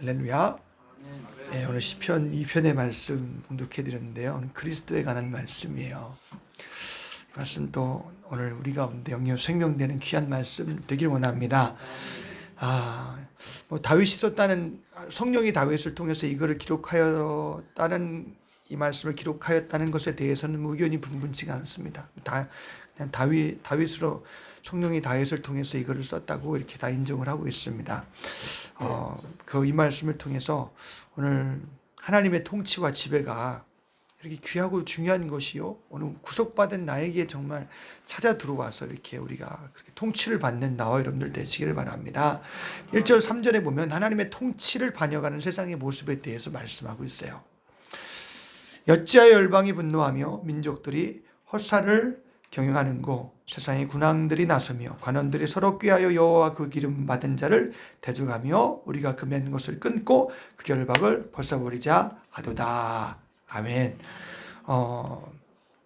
할렐루야. 네, 오늘 시편 2편의 말씀 봉독해 드렸는데요. 오늘 그리스도에 관한 말씀이에요. 이 말씀도 오늘 우리 가운데 영영 생명되는 귀한 말씀 되길 원합니다. 다윗이 썼다는, 성령이 다윗을 통해서 이거를 기록하였다는, 이 말씀을 기록하였다는 것에 대해서는 의견이 분분치가 않습니다. 그냥 다윗으로 성령이 다윗을 통해서 이거를 썼다고 이렇게 다 인정을 하고 있습니다. 이 말씀을 통해서 오늘 하나님의 통치와 지배가 이렇게 귀하고 중요한 것이요, 오늘 구속받은 나에게 정말 찾아 들어와서 이렇게 우리가 통치를 받는 나와 여러분들 되시기를 바랍니다. 1절 3절에 보면 하나님의 통치를 반영하는 세상의 모습에 대해서 말씀하고 있어요. 어찌하여 열방이 분노하며 민족들이 헛살을 경영하는고, 세상의 군왕들이 나서며 관원들이 서로 꾀하여 여호와 그 기름 받은 자를 대적하며 우리가 그 맨 것을 끊고 그 결박을 벗어버리자 하도다. 아멘.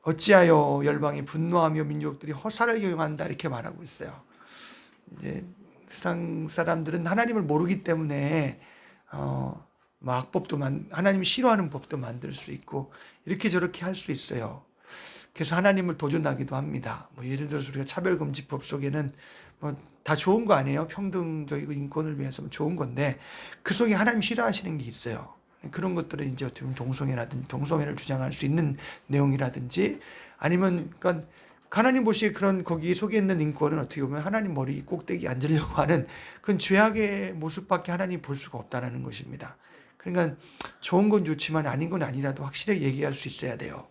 어찌하여 열방이 분노하며 민족들이 헛살을 경영한다, 이렇게 말하고 있어요. 이제 세상 사람들은 하나님을 모르기 때문에 악법도 하나님이 싫어하는 법도 만들 수 있고 이렇게 저렇게 할 수 있어요. 그래서 하나님을 도전하기도 합니다. 예를 들어서 우리가 차별금지법 속에는 다 좋은 거 아니에요? 평등적이고 인권을 위해서 좋은 건데 그 속에 하나님 싫어하시는 게 있어요. 그런 것들은 이제 어떻게 보면 동성애를 주장할 수 있는 내용이라든지, 아니면 그러니까 하나님 보시기에 그런 거기 속에 있는 인권은 어떻게 보면 하나님 머리 꼭대기에 앉으려고 하는 그런 죄악의 모습밖에 하나님 볼 수가 없다는 것입니다. 그러니까 좋은 건 좋지만 아닌 건 아니라도 확실하게 얘기할 수 있어야 돼요.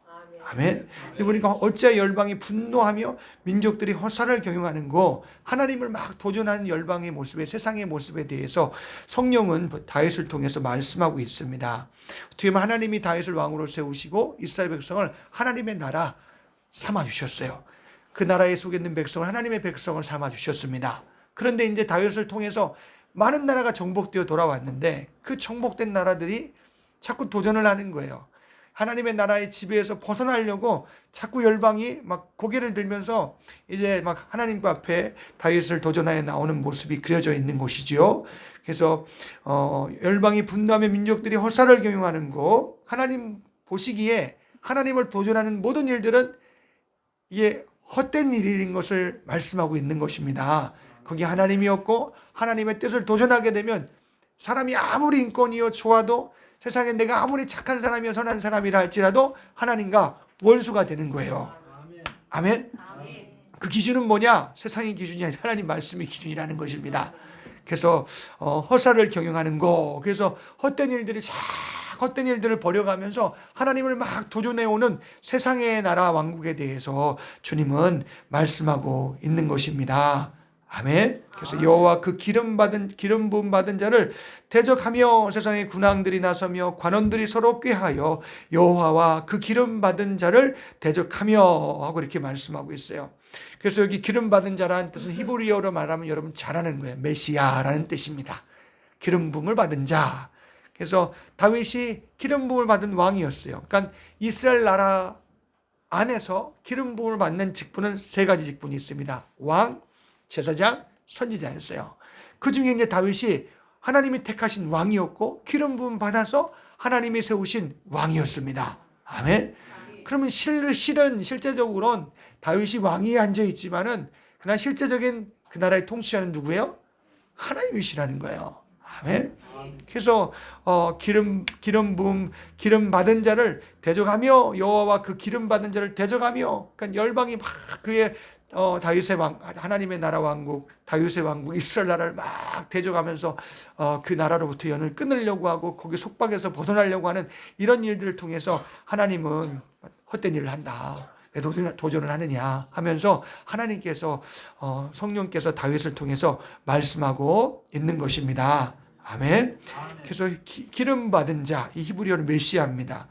아멘. 보니까 어찌하여 열방이 분노하며 민족들이 헛살을 경영하는 거, 하나님을 막 도전하는 열방의 모습에, 세상의 모습에 대해서 성령은 다윗을 통해서 말씀하고 있습니다. 어떻게 보면 하나님이 다윗을 왕으로 세우시고 이스라엘 백성을 하나님의 나라 삼아 주셨어요. 그 나라에 속에 있는 백성을 하나님의 백성을 삼아 주셨습니다. 그런데 이제 다윗을 통해서 많은 나라가 정복되어 돌아왔는데 그 정복된 나라들이 자꾸 도전을 하는 거예요. 하나님의 나라의 지배에서 벗어나려고 자꾸 열방이 막 고개를 들면서 이제 막 하나님과 앞에 다윗을 도전하여 나오는 모습이 그려져 있는 곳이지요. 그래서 열방이 분노하며 민족들이 헛살을 경영하는 거, 하나님 보시기에 하나님을 도전하는 모든 일들은 이게 헛된 일인 것을 말씀하고 있는 것입니다. 거기 하나님이었고 하나님의 뜻을 도전하게 되면 사람이 아무리 인권이요 좋아도, 세상에 내가 아무리 착한 사람이요 선한 사람이라 할지라도 하나님과 원수가 되는 거예요. 아멘. 그 기준은 뭐냐? 세상의 기준이 아니라 하나님 말씀의 기준이라는 것입니다. 그래서 헛살을 경영하는 거, 그래서 헛된 일들을 버려가면서 하나님을 막 도전해오는 세상의 나라 왕국에 대해서 주님은 말씀하고 있는 것입니다. 아멘. 그래서 여호와 그 기름 부음 받은 자를 대적하며 세상의 군왕들이 나서며 관원들이 서로 꾀하여 여호와와 그 기름 받은 자를 대적하며 하고 이렇게 말씀하고 있어요. 그래서 여기 기름 받은 자라는 뜻은 히브리어로 말하면 여러분 잘 아는 거예요. 메시아라는 뜻입니다. 기름 부음을 받은 자. 그래서 다윗이 기름 부음을 받은 왕이었어요. 그러니까 이스라엘 나라 안에서 기름 부음을 받는 직분은 세 가지 직분이 있습니다. 왕, 제사장, 선지자였어요. 그 중에 이제 다윗이 하나님이 택하신 왕이었고 기름 부음 받아서 하나님이 세우신 왕이었습니다. 아멘. 그러면 실제적으로는 다윗이 왕위에 앉아 있지만은 그러나 실제적인 그 나라의 통치자는 누구예요? 하나님이시라는 거예요. 아멘. 그래서 기름 받은 자를 대적하며 여호와와 그 기름 받은 자를 대적하며, 그러니까 열방이 막 그의 다윗의 왕, 하나님의 나라 왕국, 다윗의 왕국, 이스라엘 나라를 막 대적하면서 그 나라로부터 연을 끊으려고 하고 거기 속박에서 벗어나려고 하는 이런 일들을 통해서 하나님은 헛된 일을 한다. 왜 도전을 하느냐 하면서 하나님께서 성령께서 다윗을 통해서 말씀하고 있는 것입니다. 아멘. 그래서 기름 받은 자, 이 히브리어로 메시아입니다.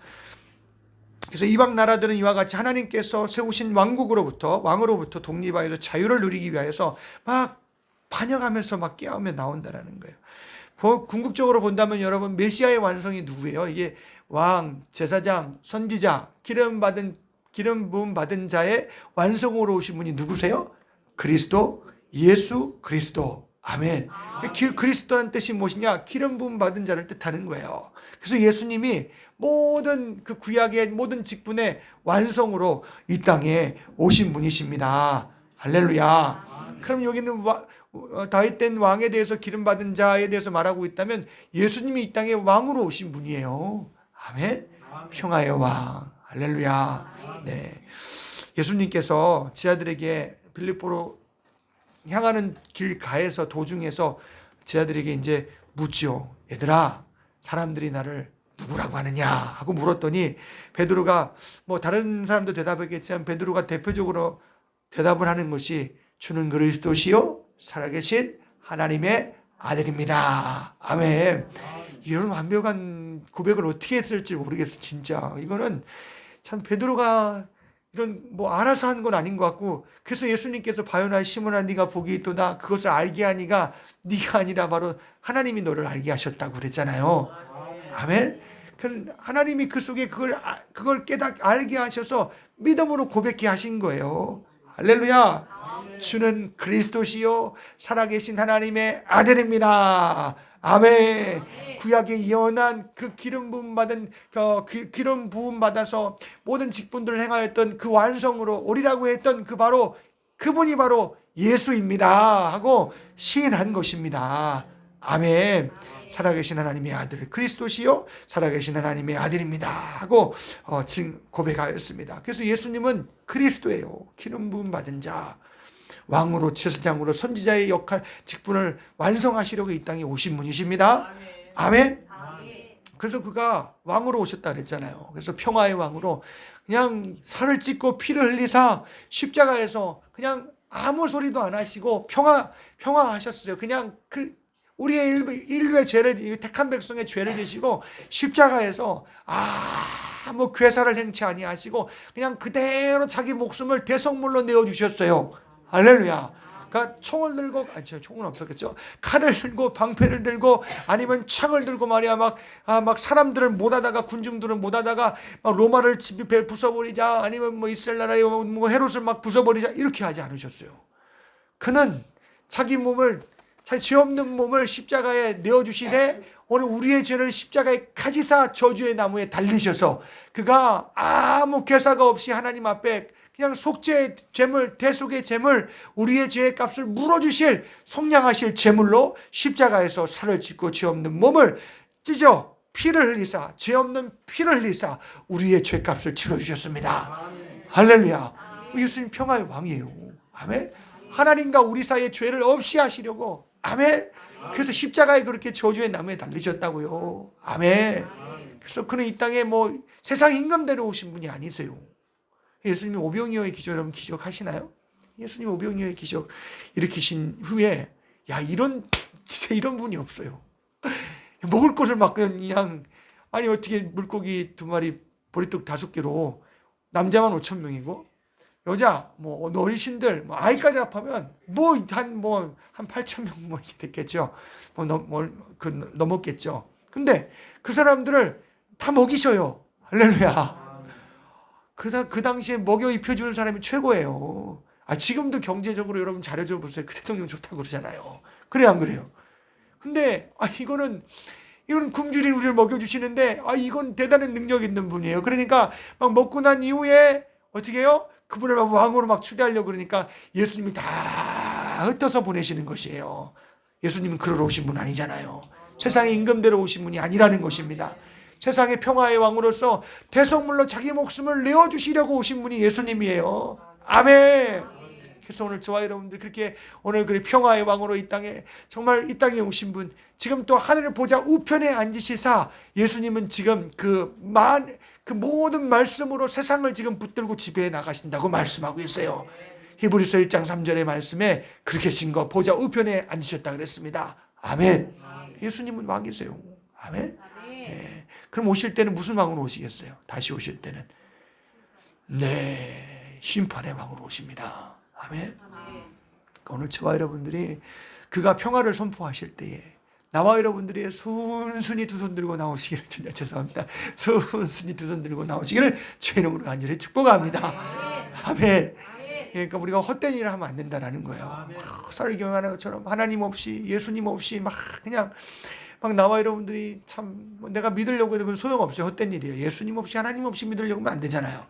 그래서 이방 나라들은 이와 같이 하나님께서 세우신 왕으로부터 독립하여서 자유를 누리기 위해서 막 반역하면서 막 깨우며 나온다라는 거예요. 궁극적으로 본다면 여러분, 메시아의 완성이 누구예요? 이게 왕, 제사장, 선지자, 기름 부음 받은 자의 완성으로 오신 분이 누구세요? 그리스도, 예수 그리스도. 아멘. 그리스도라는 뜻이 무엇이냐? 기름 부음 받은 자를 뜻하는 거예요. 그래서 예수님이 모든 그 구약의 모든 직분의 완성으로 이 땅에 오신 분이십니다. 할렐루야. 그럼 여기는 다윗된 왕에 대해서 기름 받은 자에 대해서 말하고 있다면 예수님이 이 땅에 왕으로 오신 분이에요. 아멘. 평화의 왕. 할렐루야. 네. 예수님께서 제자들에게 빌립보로 향하는 길가에서 도중에서 제자들에게 이제 묻죠. 얘들아, 사람들이 나를 누구라고 하느냐 하고 물었더니 베드로가 뭐 다른 사람도 대답했겠지만 베드로가 대표적으로 대답을 하는 것이 주는 그리스도시요 살아계신 하나님의 아들입니다. 아멘. 이런 완벽한 고백을 어떻게 했을지 모르겠어. 진짜 이거는 참 베드로가 이런 뭐 알아서 한 건 아닌 것 같고, 그래서 예수님께서 바요나 시몬아 네가 복이 있도다 그것을 알게 하니가 네가 아니라 바로 하나님이 너를 알게 하셨다고 그랬잖아요. 아멘. 하나님이 그 속에 그걸 알게 하셔서 믿음으로 고백해 하신 거예요. 할렐루야. 주는 그리스도시요 살아계신 하나님의 아들입니다. 아멘. 구약의 예언한 그 기름 부음 받은 기름 부음 받아서 모든 직분들을 행하였던 그 완성으로 오리라고 했던 그분이 바로 예수입니다 하고 시인한 것입니다. 아멘. 살아계신 하나님의 아들 그리스도시요 살아계신 하나님의 아들입니다 하고 고백하였습니다. 그래서 예수님은 그리스도예요. 기름 부음 받은 자, 왕으로 제사장으로 선지자의 역할 직분을 완성하시려고 이 땅에 오신 분이십니다. 아멘. 그래서 그가 왕으로 오셨다 그랬잖아요. 그래서 평화의 왕으로 그냥 살을 찢고 피를 흘리사 십자가에서 그냥 아무 소리도 안 하시고 평화하셨어요. 그냥 우리의 인류의 죄를, 택한 백성의 죄를 지시고 십자가에서 아무 괴사를 행치 아니하시고 그냥 그대로 자기 목숨을 대성물로 내어주셨어요. 할렐루야. 그러니까 총을 들고, 총은 없었겠죠. 칼을 들고 방패를 들고 아니면 창을 들고 말이야 막 사람들을 못하다가 군중들을 못하다가 막 로마를 부숴버리자 아니면 뭐 이스라엘 나라의 뭐 헤롯을 막 부숴버리자 이렇게 하지 않으셨어요. 그는 자기 죄 없는 몸을 십자가에 내어주시되 오늘 우리의 죄를 십자가에 가지사 저주의 나무에 달리셔서 그가 아무 괴사가 없이 하나님 앞에 그냥 속죄의 제물, 대속의 제물, 우리의 죄의 값을 물어주실 속량하실 제물로 십자가에서 살을 찢고 죄 없는 몸을 찢어 피를 흘리사, 죄 없는 피를 흘리사 우리의 죄값을 치러주셨습니다. 할렐루야. 예수님 평화의 왕이에요. 아멘. 하나님과 우리 사이의 죄를 없이 하시려고. 아멘. 그래서 십자가에 그렇게 저주의 나무에 달리셨다고요. 아멘. 그래서 그는 이 땅에 뭐 세상 임금대로 오신 분이 아니세요. 예수님이 오병이어의 기적 여러분 기억하시나요? 예수님 오병이어의 기적 일으키신 후에 진짜 이런 분이 없어요. 먹을 것을 막 그냥 아니 어떻게 물고기 2마리 보리떡 5개로 남자만 5,000명이고 여자 뭐 어르신들 뭐 아이까지 합하면 한 8,000명 뭐 이렇게 됐겠죠. 넘었겠죠. 근데 그 사람들을 다 먹이셔요. 할렐루야. 그 당시에 먹여 입혀주는 사람이 최고예요. 지금도 경제적으로 여러분 잘해줘 보세요. 그 대통령 좋다고 그러잖아요. 그래요, 안 그래요? 근데 이거는 굶주린 우리를 먹여주시는데 이건 대단한 능력 있는 분이에요. 그러니까 막 먹고 난 이후에 어떻게 해요? 그분을 막 왕으로 막 추대하려고 그러니까 예수님이 다 흩어서 보내시는 것이에요. 예수님은 그러러 오신 분 아니잖아요. 세상의 임금대로 오신 분이 아니라는 것입니다. 세상의 평화의 왕으로서 대성물로 자기 목숨을 내어주시려고 오신 분이 예수님이에요. 아멘. 그래서 오늘 저와 여러분들 그렇게 오늘 그 평화의 왕으로 정말 이 땅에 오신 분, 지금 또 하늘 보좌 우편에 앉으시사 예수님은 지금 그 모든 말씀으로 세상을 지금 붙들고 지배해 나가신다고 말씀하고 있어요. 히브리서 1장 3절의 말씀에 그렇게 신 거 보좌 우편에 앉으셨다 그랬습니다. 아멘. 예수님은 왕이세요. 아멘. 네. 그럼 오실 때는 무슨 왕으로 오시겠어요? 다시 오실 때는 심판의 왕으로 오십니다. 아멘. 오늘 저와 여러분들이 그가 평화를 선포하실 때에 나와 여러분들이 순순히 두 손 들고 나오시기를 죄송합니다. 순순히 두 손 들고 나오시기를 주의 이름으로 간절히 축복합니다. 아멘. 그러니까 우리가 헛된 일을 하면 안 된다라는 거예요. 막 헛살을 경영하는 것처럼 하나님 없이 예수님 없이 막 그냥 막 나와 여러분들이 참 내가 믿으려고 해도 그건 소용없어요. 헛된 일이에요. 예수님 없이 하나님 없이 믿으려고 하면 안 되잖아요.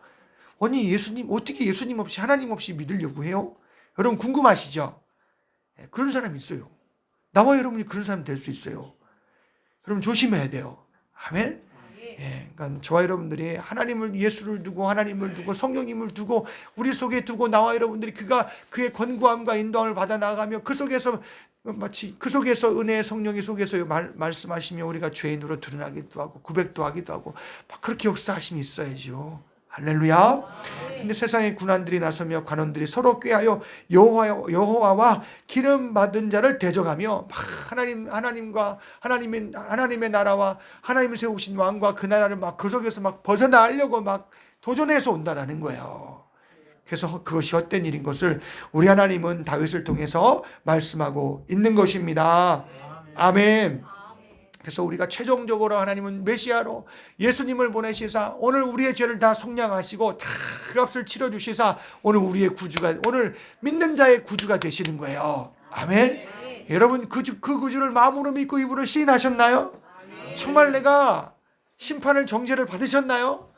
아니 예수님 어떻게 예수님 없이 하나님 없이 믿으려고 해요? 여러분 궁금하시죠? 그런 사람이 있어요. 나와 여러분이 그런 사람 될 수 있어요. 여러분 조심해야 돼요. 아멘. 그러니까 저와 여러분들이 하나님을 예수를 두고 하나님을 두고 성령님을 두고 우리 속에 두고 나와 여러분들이 그의 권고함과 인도함을 받아 나가며 그 속에서 마치 그 속에서 은혜의 성령이 속에서 말씀하시며 우리가 죄인으로 드러나기도 하고 고백도 하기도 하고 막 그렇게 역사하심이 있어야죠. 할렐루야. 근데 세상의 군관들이 나서며 관원들이 서로 꾀하여 여호와와 기름 받은 자를 대적하며 막 하나님의 나라와 하나님을 세우신 왕과 그 나라를 막 그 속에서 막 벗어나려고 막 도전해서 온다라는 거예요. 그래서 그것이 헛된 일인 것을 우리 하나님은 다윗을 통해서 말씀하고 있는 것입니다. 아멘. 그래서 우리가 최종적으로 하나님은 메시아로 예수님을 보내시사 오늘 우리의 죄를 다 속량하시고 다 그 값을 치러주시사 오늘 우리의 구주가 오늘 믿는 자의 구주가 되시는 거예요. 아멘. 여러분 그 구주를 마음으로 믿고 입으로 시인하셨나요? 정말 내가 심판을 정죄를 받으셨나요?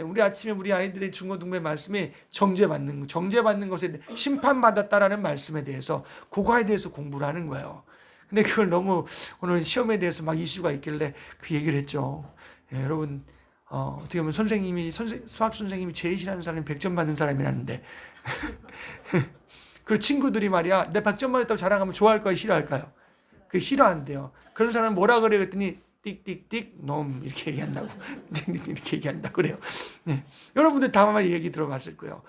우리 아침에 우리 아이들의 중고등부의 말씀이 정죄받는 것에 심판받았다라는 말씀에 대해서 그거에 대해서 공부를 하는 거예요. 근데 그걸 너무 오늘 시험에 대해서 막 이슈가 있길래 그 얘기를 했죠. 여러분 어떻게 보면 수학 선생님이 제일 싫어하는 사람이 100점 받는 사람이라는데 그 친구들이 말이야 내 100점 받았다고 자랑하면 좋아할까요 싫어할까요? 그게 싫어한대요. 그런 사람은 뭐라 그래 그랬더니 띡띡띡 놈 이렇게 얘기한다고 이렇게 얘기한다고 그래요. 네. 여러분들 다 아마 얘기 들어봤을 거예요.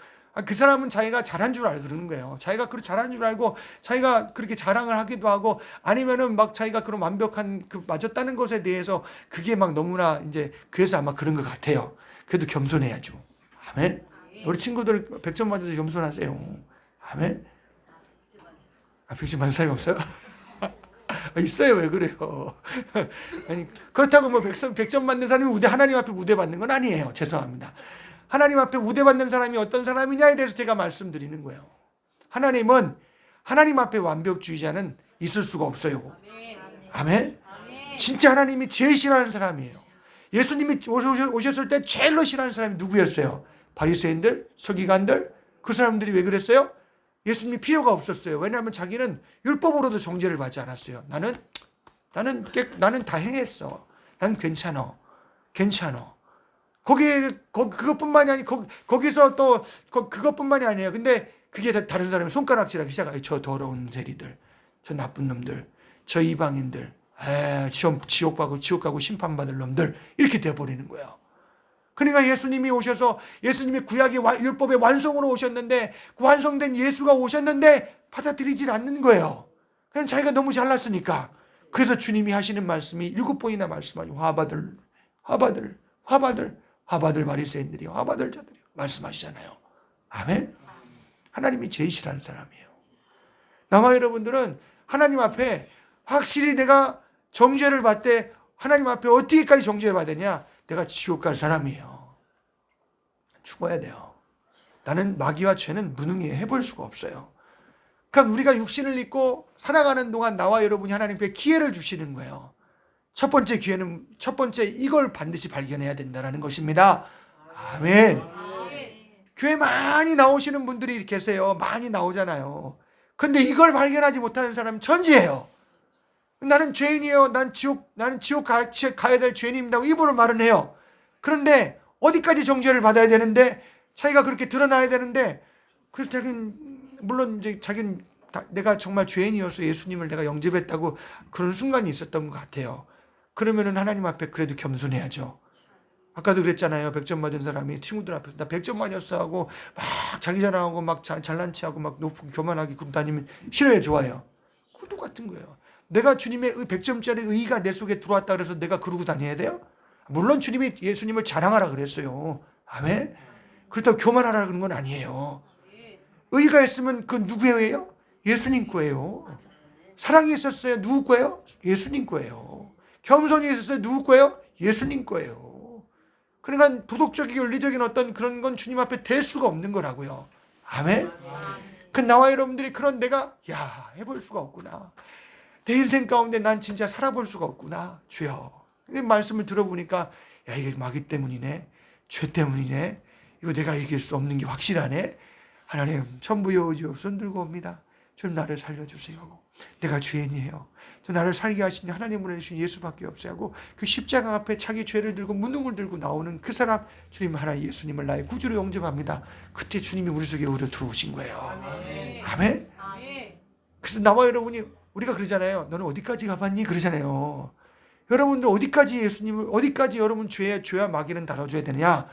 그 사람은 자기가 잘한 줄 알고 그러는 거예요. 자기가 그렇게 잘한 줄 알고 자기가 그렇게 자랑을 하기도 하고 아니면은 막 자기가 그런 완벽한 그 맞았다는 것에 대해서 그게 막 너무나 이제 그래서 아마 그런 것 같아요. 그래도 겸손해야죠. 아멘. 우리 친구들 100점 맞아서 겸손하세요. 아멘. 100점 맞는 사람이 없어요? 있어요. 왜 그래요? 아니, 그렇다고 뭐 100점 받는 사람이 하나님 앞에 우대 받는 건 아니에요. 죄송합니다. 하나님 앞에 우대 받는 사람이 어떤 사람이냐에 대해서 제가 말씀드리는 거예요. 하나님은 하나님 앞에 완벽주의자는 있을 수가 없어요. 아멘. 진짜 하나님이 제일 싫어하는 사람이에요. 예수님이 오셨을 때 제일로 싫어하는 사람이 누구였어요? 바리새인들, 서기관들. 그 사람들이 왜 그랬어요? 예수님이 필요가 없었어요. 왜냐하면 자기는 율법으로도 정죄를 받지 않았어요. 나는 다 행했어. 난 괜찮아. 그것뿐만이 아니 거기서 또 그것뿐만이 아니에요. 근데 그게 다른 사람이 손가락질하기 시작해요. 저 더러운 세리들, 저 나쁜 놈들, 저 이방인들, 지옥 가고 심판받을 놈들 이렇게 되어버리는 거예요. 그러니까 예수님이 오셔서 예수님이 구약의 율법의 완성으로 오셨는데 그 완성된 예수가 오셨는데 받아들이질 않는 거예요. 그냥 자기가 너무 잘났으니까. 그래서 주님이 하시는 말씀이 7번이나 말씀하죠. 화받을 바리새인들이요, 화받을 자들이요 말씀하시잖아요. 아멘. 하나님이 제일 싫어하는 사람이에요. 나와 여러분들은 하나님 앞에 확실히 내가 정죄를 받되 하나님 앞에 어떻게까지 정죄를 받느냐? 내가 지옥 갈 사람이에요. 죽어야 돼요. 나는 마귀와 죄는 무능히 해볼 수가 없어요. 그러니까 우리가 육신을 입고 살아가는 동안 나와 여러분이 하나님께 기회를 주시는 거예요. 첫 번째 기회는 이걸 반드시 발견해야 된다는 것입니다. 아멘. 교회 많이 나오시는 분들이 계세요. 많이 나오잖아요. 근데 이걸 발견하지 못하는 사람은 천지예요. 나는 죄인이에요. 나는 지옥 가야 될 죄인입니다. 입으로 말은 해요. 그런데 어디까지 정죄를 받아야 되는데 자기가 그렇게 드러나야 되는데 그래서 자기는 물론 이제 자기는 내가 정말 죄인이어서 예수님을 내가 영접했다고 그런 순간이 있었던 것 같아요. 그러면은 하나님 앞에 그래도 겸손해야죠. 아까도 그랬잖아요. 100점 맞은 사람이 친구들 앞에서 나 100점 맞았어 하고 막 자기 자랑하고 막 잘난 체하고 막 높고 교만하게 그러고 다니면 싫어요, 좋아요? 그거 똑같은 거예요. 내가 주님의 100점짜리 의의가 내 속에 들어왔다 그래서 내가 그러고 다녀야 돼요? 물론 주님이 예수님을 자랑하라 그랬어요. 아멘? 그렇다고 교만하라 그런 건 아니에요. 의의가 있으면 그 누구의 의예요? 예수님 거예요. 사랑이 있었어요. 누구 거예요? 예수님 거예요. 겸손이 있었어요. 누구 거예요? 예수님 거예요. 그러니까 도덕적인 윤리적인 어떤 그런 건 주님 앞에 될 수가 없는 거라고요. 아멘. 그 나와 여러분들이 그런 내가 해볼 수가 없구나. 내 인생 가운데 난 진짜 살아볼 수가 없구나. 주여. 이 말씀을 들어보니까 이게 마귀 때문이네. 죄 때문이네. 이거 내가 이길 수 없는 게 확실하네. 하나님 천부의 의지 손 들고 옵니다. 주님 나를 살려주세요. 내가 죄인이에요. 저 나를 살게 하신 하나님으로 해주신 예수밖에 없어요 하고 그 십자가 앞에 자기 죄를 들고 무능을 들고 나오는 그 사람, 주님 하나님 예수님을 나의 구주로 영접합니다. 그때 주님이 우리 속에 오려 들어오신 거예요. 아멘. 그래서 나와 여러분이 우리가 그러잖아요. 너는 어디까지 가봤니? 그러잖아요. 여러분들 어디까지 여러분 죄와 마귀는 다뤄줘야 되느냐?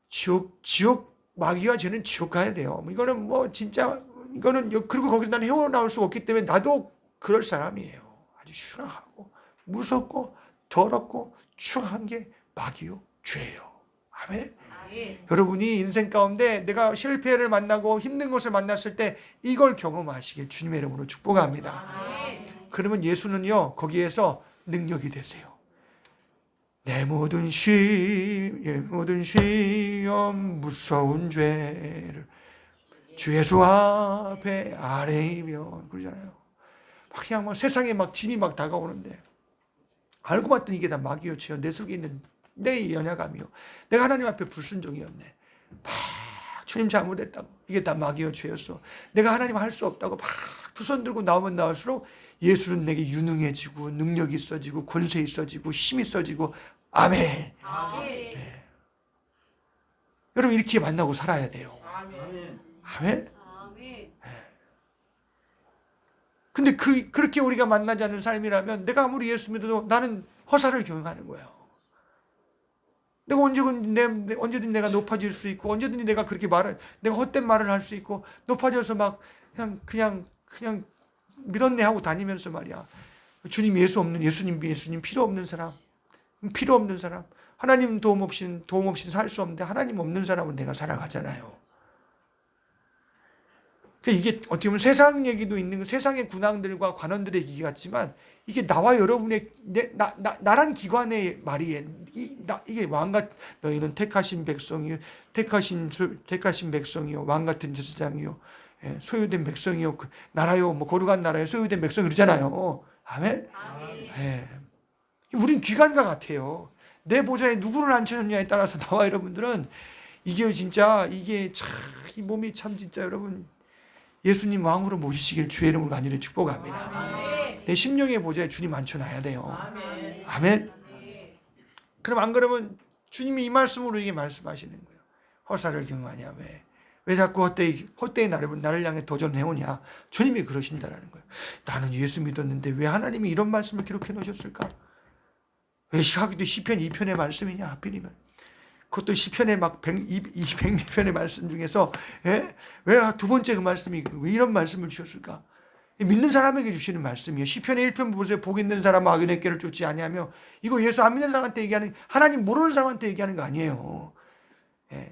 지옥 마귀와 죄는 지옥 가야 돼요. 이거는 진짜 그리고 거기서 나는 헤어나올 수가 없기 때문에 나도 그럴 사람이에요. 아주 추락하고 무섭고 더럽고 추악한 게 마귀요 죄예요. 아멘. 여러분이 인생 가운데 내가 실패를 만나고 힘든 것을 만났을 때 이걸 경험하시길 주님의 이름으로 축복합니다. 그러면 예수는요 거기에서 능력이 되세요. 내 모든 시험 무서운 죄를 주 예수 앞에 아뢰이면 그러잖아요. 그냥 세상에 짐이 다가오는데 알고 봤더니 이게 다 마귀요 죄요. 내 속에 있는 내 연약함이요. 내가 하나님 앞에 불순종이었네. 주님 잘못했다고. 이게 다 마귀요 죄였어. 내가 하나님 할 수 없다고 두 손 들고 나오면 나올수록 예수는 내게 유능해지고 능력이 있어지고 권세 있어지고 힘이 있어지고 아멘. 네. 여러분 이렇게 만나고 살아야 돼요. 아멘. 근데 그렇게 우리가 만나지 않는 삶이라면 내가 아무리 예수 믿어도 나는 허사를 경영하는 거예요. 내가 언제든지 내가 높아질 수 있고 언제든지 내가 내가 헛된 말을 할 수 있고 높아져서 그냥 믿었네 하고 다니면서 말이야. 예수님 필요 없는 사람, 하나님 도움 없이는 살 수 없는데 하나님 없는 사람은 내가 살아가잖아요. 이게 어떻게 보면 세상 얘기도 있는 세상의 군왕들과 관원들의 얘기 같지만 이게 나와 여러분의 나란 기관의 말이에요. 이게 왕같 너희는 택하신 백성이요, 택하신 백성이요, 왕 같은 제사장이요, 소유된 백성이요, 나라요, 거룩한 나라요, 소유된 백성 그러잖아요. 아멘. 우린 기관과 같아요. 내 보좌에 누구를 앉혀놓느냐에 따라서 나와 여러분들은 이게 이 몸이 참 진짜 여러분. 예수님 왕으로 모시시길 주의 이름으로 간절히 축복합니다. 내 심령의 보좌에 주님 앉혀놔야 돼요. 아멘. 그럼 안 그러면 주님이 이 말씀으로 이게 말씀하시는 거예요. 허사를 경하냐 왜 자꾸 헛되이 나를 향해 도전해오냐. 주님이 그러신다라는 거예요. 나는 예수 믿었는데 왜 하나님이 이런 말씀을 기록해 놓으셨을까? 왜 시카고도 시편 2편의 말씀이냐 하필이면. 그것도 시편의 100편의 말씀 중에서 왜 두 번째 그 말씀이 왜 이런 말씀을 주셨을까? 믿는 사람에게 주시는 말씀이에요. 시편의 1편 보세요. 복 있는 사람은 악인의 꾀를 쫓지 아니하며. 이거 예수 안 믿는 사람한테 얘기하는, 하나님 모르는 사람한테 얘기하는 거 아니에요.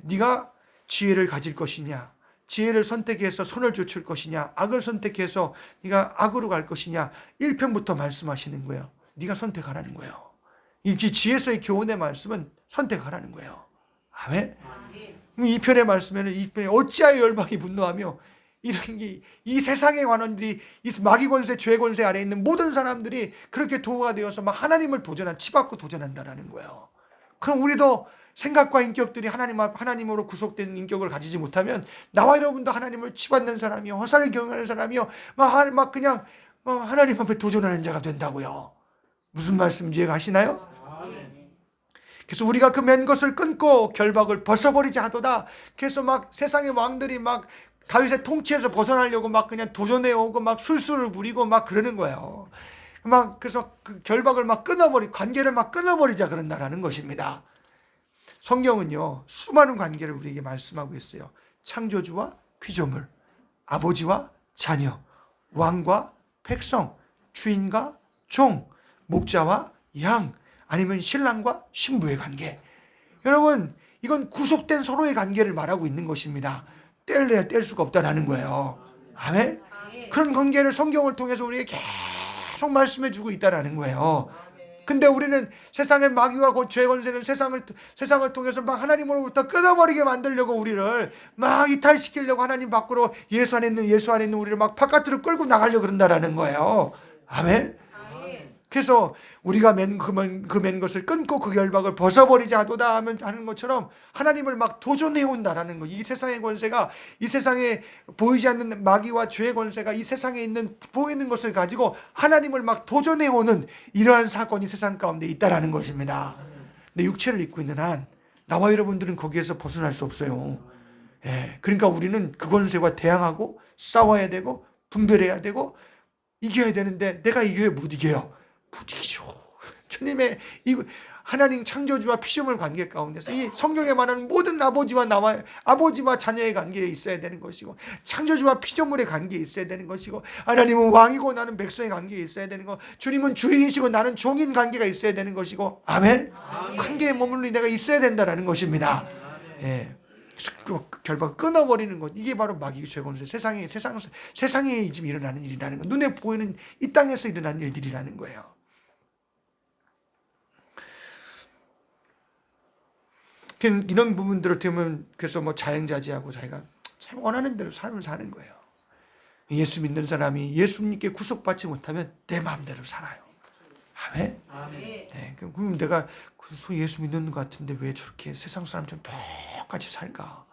네가 지혜를 가질 것이냐, 지혜를 선택해서 선을 좇을 것이냐, 악을 선택해서 네가 악으로 갈 것이냐. 1편부터 말씀하시는 거예요. 네가 선택하라는 거예요. 이 지혜서의 교훈의 말씀은 선택하라는 거예요. 아멘. 이 편의 말씀에는 이 편에 어찌하여 열방이 분노하며 이 세상의 관원들이 이 마귀 권세, 죄 권세 아래 있는 모든 사람들이 그렇게 도구가 되어서 하나님을 치받고 도전한다라는 거예요. 그럼 우리도 생각과 인격들이 하나님으로 구속된 인격을 가지지 못하면 나와 여러분도 하나님을 치받는 사람이요, 허사를 경영하는 사람이요, 그냥 하나님 앞에 도전하는 자가 된다고요. 무슨 말씀인지 아시나요? 그래서 우리가 그 맨 것을 끊고 결박을 벗어버리자 하도다. 그래서 세상의 왕들이 다윗의 통치에서 벗어나려고 그냥 도전해오고 술수를 부리고 그러는 거예요. 그래서 그 결박을 관계를 끊어버리자 그런다라는 것입니다. 성경은요 수많은 관계를 우리에게 말씀하고 있어요. 창조주와 피조물, 아버지와 자녀, 왕과 백성, 주인과 종, 목자와 양, 아니면 신랑과 신부의 관계. 여러분 이건 구속된 서로의 관계를 말하고 있는 것입니다. 뗄래야 뗄 수가 없다라는 거예요. 아멘. 그런 관계를 성경을 통해서 우리에게 계속 말씀해 주고 있다라는 거예요. 근데 우리는 세상의 마귀와 그 죄의 권세는 세상을 통해서 막 하나님으로부터 끊어버리게 만들려고 우리를 막 이탈시키려고 하나님 밖으로 예수 안에 있는 우리를 막 바깥으로 끌고 나가려고 그런다라는 거예요. 아멘. 그래서 우리가 맨 것을 끊고 그 결박을 벗어버리자 하도다 하는 것처럼 하나님을 막 도전해 온다라는 거. 이 세상의 권세가, 이 세상에 보이지 않는 마귀와 죄의 권세가 이 세상에 있는 보이는 것을 가지고 하나님을 막 도전해 오는 이러한 사건이 세상 가운데 있다라는 것입니다. 근데 육체를 입고 있는 한 나와 여러분들은 거기에서 벗어날 수 없어요. 예, 그러니까 우리는 그 권세와 대항하고 싸워야 되고 분별해야 되고 이겨야 되는데 내가 이겨야 못 이겨요. 못 이기죠. 주님의 이 하나님 창조주와 피조물 관계 가운데서 이 성경에 말하는 모든 아버지와 자녀의 관계에 있어야 되는 것이고, 창조주와 피조물의 관계에 있어야 되는 것이고, 하나님은 왕이고 나는 백성의 관계에 있어야 되는 거, 주님은 주인이시고 나는 종인 관계가 있어야 되는 것이고, 아멘. 관계에 머물러 내가 있어야 된다라는 것입니다. 예. 결박 끊어버리는 것, 이게 바로 마귀의 죄권세, 세상에 지금 일어나는 일이라는 거, 눈에 보이는 이 땅에서 일어나는 일들이라는 거예요. 이런 부분들을 보면 그래서 뭐 자영자지하고 자기가 참 원하는 대로 삶을 사는 거예요. 예수 믿는 사람이 예수님께 구속받지 못하면 내 마음대로 살아요. 아멘. 네, 그럼 내가 예수 믿는 것 같은데 왜 저렇게 세상 사람처럼 똑같이 살까?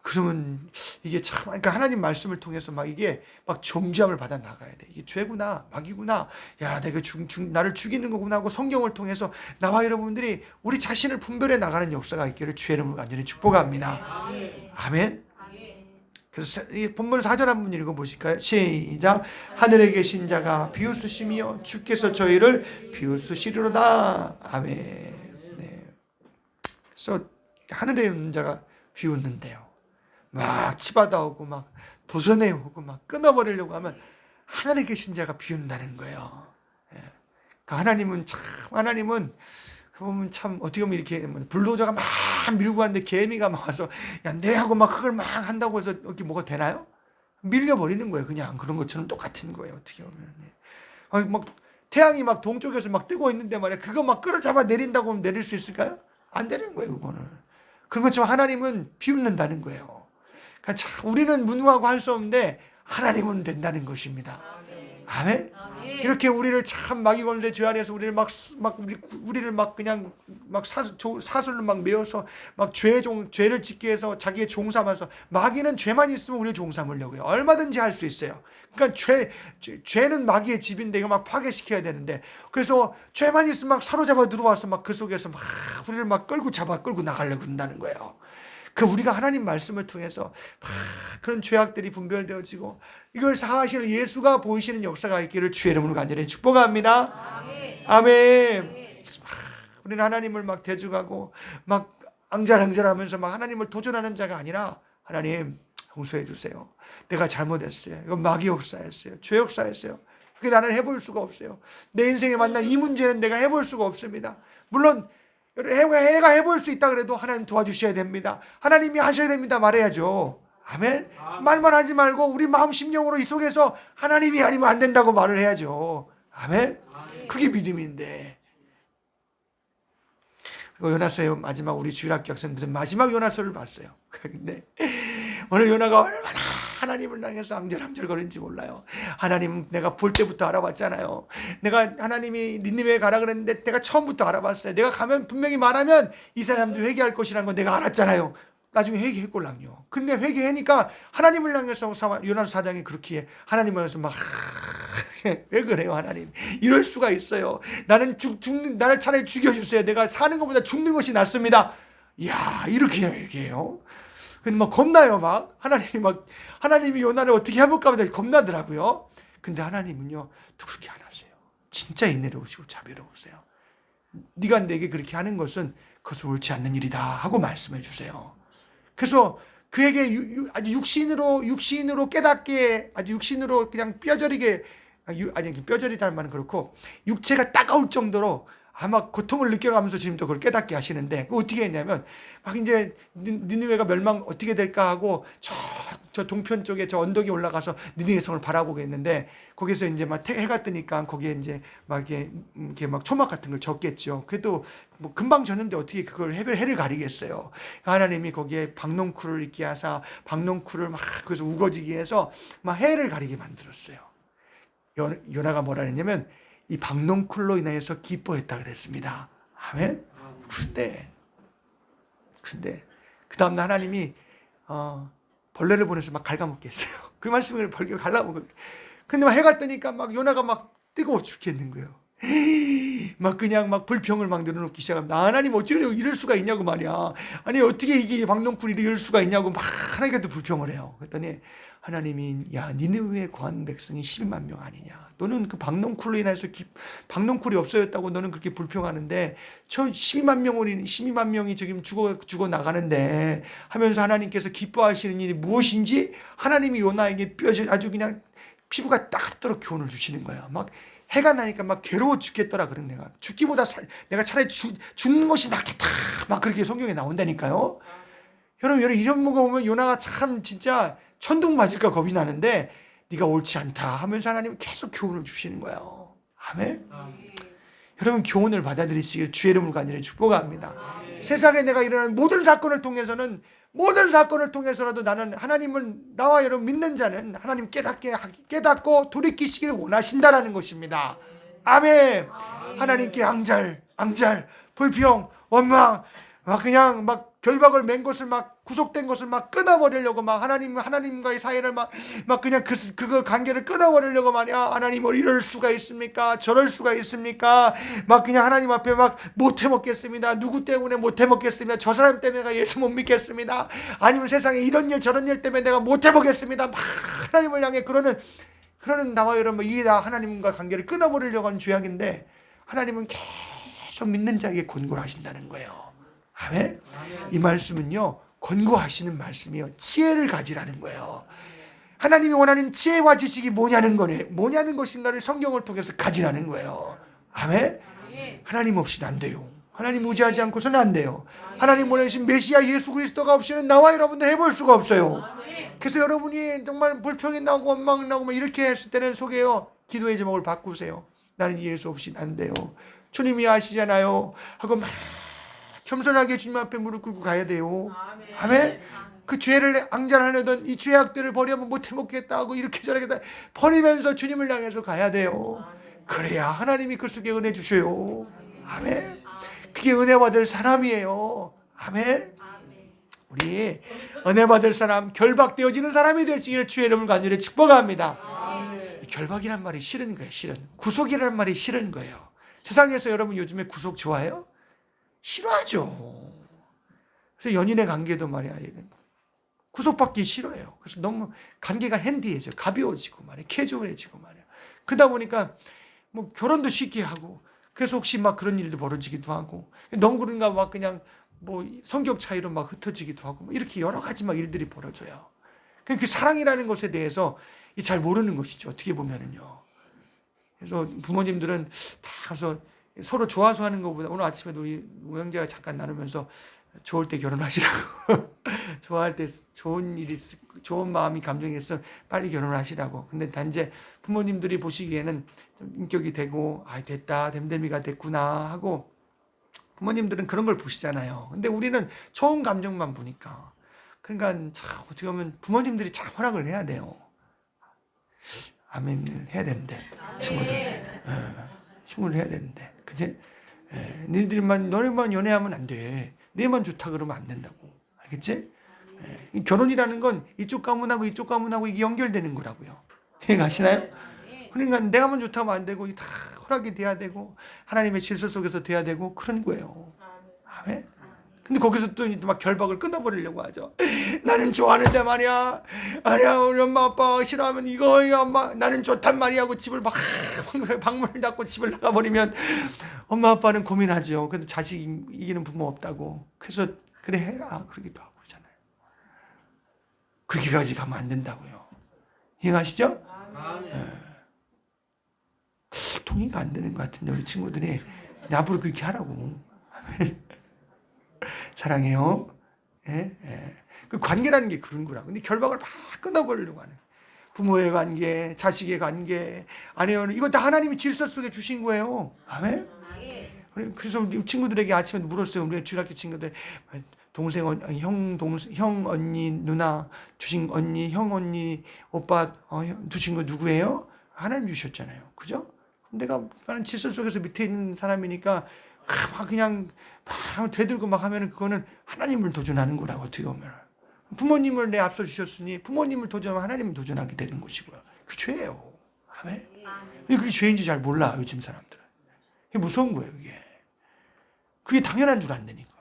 그러면 이게 참, 그러니까 하나님 말씀을 통해서 막 이게 막 정죄함을 받아 나가야 돼. 이게 죄구나, 마귀구나. 야, 내가 나를 죽이는 거구나 하고 성경을 통해서 나와 여러분들이 우리 자신을 분별해 나가는 역사가 있기를 주의 이름으로 간절히 축복합니다. 아멘. 그래서 이 본문 4절 한번 읽어보실까요? 시작. 하늘에 계신 자가 비웃으시며 주께서 저희를 비웃으시리로다. 아멘. 네. 그래서 하늘에 있는 자가 비웃는데요. 막 치받아 오고 막 도전해 오고 막 끊어버리려고 하면 하늘에 계신 자가 비운다는 거예요. 예. 그러니까 하나님은 보면 참 어떻게 보면 이렇게 불도저가 막 밀고 가는데 개미가 막 와서 야, 내 하고 막 그걸 막 한다고 해서 이렇게 뭐가 되나요? 밀려버리는 거예요. 그냥 그런 것처럼 똑같은 거예요. 어떻게 보면. 막 태양이 막 동쪽에서 막 뜨고 있는데 말이야. 그거 막 끌어잡아 내린다고 하면 내릴 수 있을까요? 안 되는 거예요. 그거는. 그런 것처럼 하나님은 비웃는다는 거예요. 그러니까 참 우리는 무능하고 할 수 없는데 하나님은 된다는 것입니다. 아멘. 이렇게 우리를 참 마귀 권세 죄 아래에서 우리를 우리를 막 그냥 막 사슬로 막 메어서 막 죄를 짓게 해서 자기의 종 삼아서, 마귀는 죄만 있으면 우리를 종 삼으려고요. 얼마든지 할 수 있어요. 그러니까 죄는 마귀의 집인데 이거 막 파괴시켜야 되는데, 그래서 죄만 있으면 막 사로잡아 들어와서 막 그 속에서 막 우리를 막 끌고 나가려고 한다는 거예요. 우리가 하나님 말씀을 통해서 그런 죄악들이 분별되어지고 이걸 사하실 예수가 보이시는 역사가 있기를 주의 이름으로 간절히 축복합니다. 아멘. 우리는 하나님을 막 대적하고 막 앙잘앙잘하면서 막 하나님을 도전하는 자가 아니라, 하나님 용서해 주세요. 내가 잘못했어요. 이건 마귀 역사였어요. 죄 역사였어요. 그게 나는 해볼 수가 없어요. 내 인생에 만난 이 문제는 내가 해볼 수가 없습니다. 물론 해가 해볼 수 있다 그래도 하나님 도와주셔야 됩니다. 하나님이 하셔야 됩니다. 말해야죠. 아멘. 말만 하지 말고 우리 마음 심령으로 이 속에서 하나님이 아니면 안 된다고 말을 해야죠. 아멘. 그게 믿음인데. 요나서의 마지막, 우리 주일학교 학생들은 마지막 요나서를 봤어요. 근데 오늘 요나가 얼마나 하나님을 향해서 앙절앙절거리는지 몰라요. 하나님 내가 볼 때부터 알아봤잖아요. 내가 하나님이 니느웨에 가라 그랬는데 내가 처음부터 알아봤어요. 내가 가면 분명히 말하면 이 사람들이 회개할 것이라는 건 내가 알았잖아요. 나중에 회개했걸랑요. 근데 회개하니까 하나님을 향해서 요나서 4장이 그렇게 하나님을 향해서 막 왜 그래요 하나님, 이럴 수가 있어요. 나는 나를 차라리 죽여주세요. 내가 사는 것보다 죽는 것이 낫습니다. 이야, 이렇게 얘기해요. 근데 막 겁나요. 하나님이 요나를 어떻게 해볼까 하면 겁나더라고요. 근데 하나님은요 또 그렇게 안 하세요. 진짜 인내로우시고 자비로우세요. 네가 내게 그렇게 하는 것은 그것은 옳지 않는 일이다 하고 말씀해 주세요. 그래서 그에게 아주 육신으로 깨닫게, 아주 육신으로 그냥 뼈저리게, 아니 뼈저리다는 말은 그렇고 육체가 따가울 정도로 아마 고통을 느껴가면서 주님도 그걸 깨닫게 하시는데 어떻게 했냐면 막 이제 니느웨가 멸망 어떻게 될까 하고 저 동편 쪽에 저 언덕에 올라가서 니느웨 성을 바라보고 있는데 거기서 이제 막 해가 뜨니까 거기에 이제 막 이렇게 막 초막 같은 걸 졌겠죠. 그래도 뭐 금방 졌는데 어떻게 그걸 해를 가리겠어요. 하나님이 거기에 박농쿨을 있게 하사 박농쿨을 막 거기서 우거지게 해서 막 해를 가리게 만들었어요. 요나가 뭐라 했냐면 이 박농쿨로 인하여서 기뻐했다 그랬습니다. 아멘. 근데 그 다음날 하나님이 벌레를 보내서 막 갉아먹게 했어요. 그 말씀을 벌레가 갉아먹게. 근데 막 해가 뜨니까 막 요나가 막 뜨거워 죽겠는 거예요. 막 그냥 막 불평을 막 늘어놓기 시작합니다. 하나님 어찌려 이럴 수가 있냐고 말이야. 아니 어떻게 이게 박농쿨이 이럴 수가 있냐고 막 하나님께도 불평을 해요. 그랬더니 하나님이 야 니느웨에 거한 백성이 12만 명 아니냐. 너는 그 박농쿨로 인해서 박농쿨이 없어졌다고 너는 그렇게 불평하는데 저 12만 명이 지금 죽어 나가는데 하면서 하나님께서 기뻐하시는 일이 무엇인지 하나님이 요나에게 아주 그냥 피부가 따갑도록 교훈을 주시는 거예요. 막 해가 나니까 막 괴로워 죽겠더라 그런 내가 죽기보다 내가 차라리 죽는 것이 낫겠다 막 그렇게 성경에 나온다니까요. 여러분 이런 거 보면 요나가 참 진짜 천둥 맞을까 겁이 나는데 네가 옳지 않다 하면서 하나님은 계속 교훈을 주시는 거예요. 아멘. 여러분 교훈을 받아들이시길 주의 이름으로 간절히 축복합니다. 세상에 내가 일어나는 모든 사건을 통해서라도 나는 하나님은 나와 여러분 믿는 자는 하나님 깨닫고 돌이키시기를 원하신다라는 것입니다. 아멘. 하나님께 앙잘 불평 원망 막 그냥 막 결박을 맨 것을 막 구속된 것을 막 끊어버리려고 막 하나님과의 사이를 막 그냥 그 관계를 끊어버리려고 말이야. 하나님을 이럴 수가 있습니까? 저럴 수가 있습니까? 막 그냥 하나님 앞에 막 못해 먹겠습니다. 누구 때문에 못해 먹겠습니다. 저 사람 때문에 내가 예수 못 믿겠습니다. 아니면 세상에 이런 일 저런 일 때문에 내가 못해 보겠습니다. 막 하나님을 향해 그러는 나와 여러분 이게 다 하나님과 관계를 끊어버리려고 하는 죄악인데 하나님은 계속 믿는 자에게 권고를 하신다는 거예요. 아멘. 이 말씀은요 권고하시는 말씀이요 지혜를 가지라는 거예요. 하나님이 원하는 지혜와 지식이 뭐냐는 것인가를 성경을 통해서 가지라는 거예요. 아멘. 하나님 없이는 안 돼요. 하나님 의지하지 않고서는 안 돼요. 하나님 보내신 메시아 예수 그리스도가 없이는 나와 여러분들 해볼 수가 없어요. 그래서 여러분이 정말 불평이 나고 원망이 나고 이렇게 했을 때는 속에요 기도의 제목을 바꾸세요. 나는 예수 없이는 안 돼요. 주님이 아시잖아요 하고 막 겸손하게 주님 앞에 무릎 꿇고 가야 돼요. 아멘. 그 죄를 앙자하려던 이 죄악들을 버리면 못해 먹겠다 하고 이렇게 저렇게 버리면서 주님을 향해서 가야 돼요. 그래야 하나님이 그 속에 은혜 주셔요. 아멘. 그게 은혜 받을 사람이에요. 아멘. 우리 은혜 받을 사람, 결박되어지는 사람이 되시기를 주의 이름을 간절히 축복합니다. 결박이란 말이 싫은 거예요. 구속이란 말이 싫은 거예요. 세상에서 여러분 요즘에 구속 좋아해요? 싫어하죠. 그래서 연인의 관계도 말이야 구속받기 싫어해요. 그래서 너무 관계가 핸디해져 가벼워지고 말이야 캐주얼해지고 말이야. 그러다 보니까 뭐 결혼도 쉽게 하고 그래서 혹시 막 그런 일도 벌어지기도 하고 너무 그런가 막 그냥 뭐 성격 차이로 막 흩어지기도 하고 이렇게 여러 가지 막 일들이 벌어져요. 그 사랑이라는 것에 대해서 잘 모르는 것이죠. 어떻게 보면은요. 그래서 부모님들은 다 가서 서로 좋아서 하는 것보다 오늘 아침에도 우리 우영재가 잠깐 나누면서 좋을 때 결혼하시라고 좋아할 때 좋은 마음이 감정이 있으면 빨리 결혼하시라고. 근데 단지 부모님들이 보시기에는 좀 인격이 되고 됐다 됨됨이가 됐구나 하고 부모님들은 그런 걸 보시잖아요. 근데 우리는 좋은 감정만 보니까 그러니까 참 어떻게 보면 부모님들이 참 허락을 해야 돼요. 아멘을 해야 되는데 친구를 해야 되는데 그치? 너네만 연애하면 안 돼. 내만 좋다 그러면 안 된다고. 알겠지? 결혼이라는 건 이쪽 가문하고 이쪽 가문하고 이게 연결되는 거라고요. 이해가시나요? 그러니까 내가만 좋다면 안 되고 다 허락이 돼야 되고 하나님의 질서 속에서 돼야 되고 그런 거예요. 아멘. 근데 거기서 또 막 결박을 끊어버리려고 하죠. 나는 좋아하는데 말이야. 아니야 우리 엄마 아빠가 싫어하면 이거 엄마 나는 좋단 말이야 하고 집을 막 방문을 닫고 집을 나가버리면 엄마 아빠는 고민하죠. 근데 자식 이기는 부모 없다고. 그래서 그래 해라 그러기도 하고 그러잖아요. 그렇게까지 가면 안 된다고요. 이해가시죠? 동의가 안 되는 것 같은데 우리 친구들이 근데 앞으로 그렇게 하라고. 사랑해요. 예? 예. 그 관계라는 게 그런 거라. 근데 결박을 막 끊어버리려고 하는. 부모의 관계, 자식의 관계, 아내와는 이거 다 하나님이 질서 속에 주신 거예요. 아멘. 그래서 친구들에게 아침에 물었어요. 우리 주일학교 친구들 동생, 형, 언니, 누나 주신 언니, 형, 언니, 오빠 주신 거 누구예요? 하나님 주셨잖아요. 그죠? 내가 나는 질서 속에서 밑에 있는 사람이니까 막 그냥 막 대들고 막 하면은 그거는 하나님을 도전하는 거라고 어떻게 보면. 부모님을 내 앞서 주셨으니 부모님을 도전하면 하나님을 도전하게 되는 것이고요. 그 죄예요. 아멘. 그게 죄인지 잘 몰라 요즘 사람들은. 그게 무서운 거예요. 그게 당연한 줄 안다니까.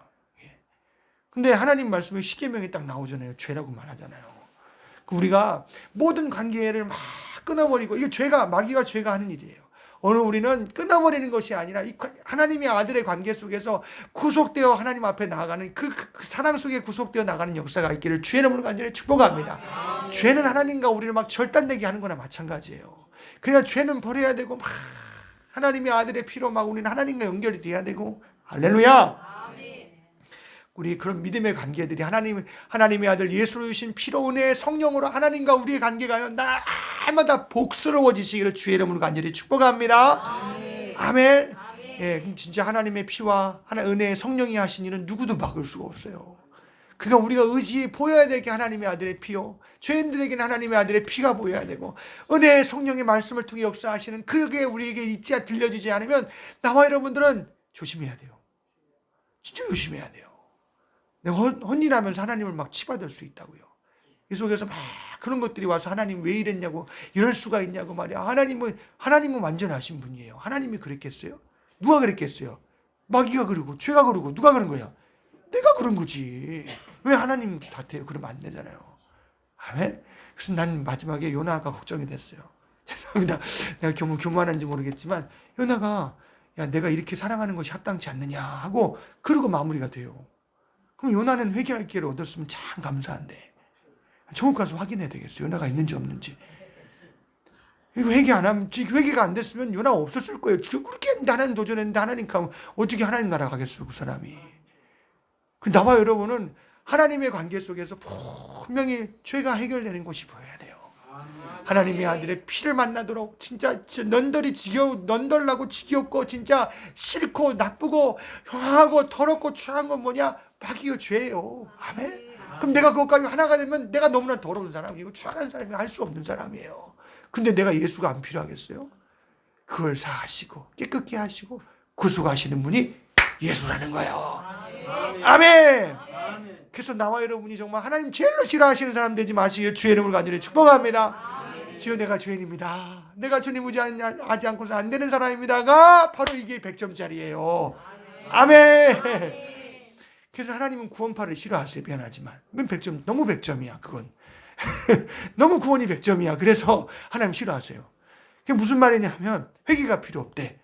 근데 하나님 말씀에 십계명에 딱 나오잖아요. 죄라고 말하잖아요. 우리가 모든 관계를 막 끊어버리고 이게 죄가 마귀가 죄가 하는 일이에요. 오늘 우리는 끊어버리는 것이 아니라 이 하나님의 아들의 관계 속에서 구속되어 하나님 앞에 나아가는 그 사랑 속에 구속되어 나가는 역사가 있기를 주의 이름으로 간절히 축복합니다. 죄는 하나님과 우리를 막 절단되게 하는 거나 마찬가지예요. 그러나 죄는 버려야 되고 막 하나님의 아들의 피로 막 우리는 하나님과 연결이 돼야 되고 할렐루야. 우리 그런 믿음의 관계들이 하나님의 아들 예수로 주신 피로 은혜의 성령으로 하나님과 우리의 관계가 날마다 복스러워지시기를 주의 이름으로 간절히 축복합니다. 아멘. 예, 그럼 진짜 하나님의 피와 은혜의 성령이 하신 일은 누구도 막을 수가 없어요. 그러니까 우리가 의지 보여야 될 게 하나님의 아들의 피요. 죄인들에게는 하나님의 아들의 피가 보여야 되고 은혜의 성령의 말씀을 통해 역사하시는 그게 우리에게 들려지지 않으면 나와 여러분들은 조심해야 돼요. 진짜 조심해야 돼요. 내가 혼인하면서 하나님을 막 치받을 수 있다고요. 이 속에서 막 그런 것들이 와서 하나님 왜 이랬냐고 이럴 수가 있냐고 말이야. 하나님은 완전하신 분이에요. 하나님이 그랬겠어요? 누가 그랬겠어요? 마귀가 그러고 죄가 그러고 누가 그런 거야? 내가 그런 거지. 왜 하나님 탓해요? 그러면 안 되잖아요. 아멘? 그래서 난 마지막에 요나가 걱정이 됐어요. 죄송합니다. 내가 교만한지 모르겠지만 요나가 야 내가 이렇게 사랑하는 것이 합당치 않느냐 하고 그러고 마무리가 돼요. 그럼 요나는 회개할 기회를 얻었으면 참 감사한데 천국 가서 확인해야 되겠어요. 요나가 있는지 없는지. 이거 회개가 안 됐으면 요나가 없었을 거예요. 그렇게 했는데 하나님 도전했는데 하나님 가면 어떻게 하나님 나라 가겠어요, 그 사람이. 나와 여러분은 하나님의 관계 속에서 분명히 죄가 해결되는 것이 보여야 돼요. 하나님의 아들의 피를 만나도록 진짜 넌덜나고 지겹고 진짜 싫고 나쁘고 흉하고 더럽고 추한 건 뭐냐? 마귀가 죄예요. 아멘. 그럼 내가 그것까지 하나가 되면 내가 너무나 더러운 사람이고 추한 사람이 할 수 없는 사람이에요. 근데 내가 예수가 안 필요하겠어요? 그걸 사하시고 깨끗게 하시고 구속하시는 분이 예수라는 거예요. 아멘. 그래서 나와 여러분이 정말 하나님 제일로 싫어하시는 사람 되지 마시길 주의 이름으로 간절히 축복합니다. 주여 내가 죄인입니다. 내가 주님 의지하지 않고서 안 되는 사람입니다가 바로 이게 100점짜리예요. 아멘. 그래서 하나님은 구원파를 싫어하세요. 미안하지만 100점 너무 100점이야 그건. 너무 구원이 100점이야. 그래서 하나님 싫어하세요. 그게 무슨 말이냐면 회개가 필요 없대.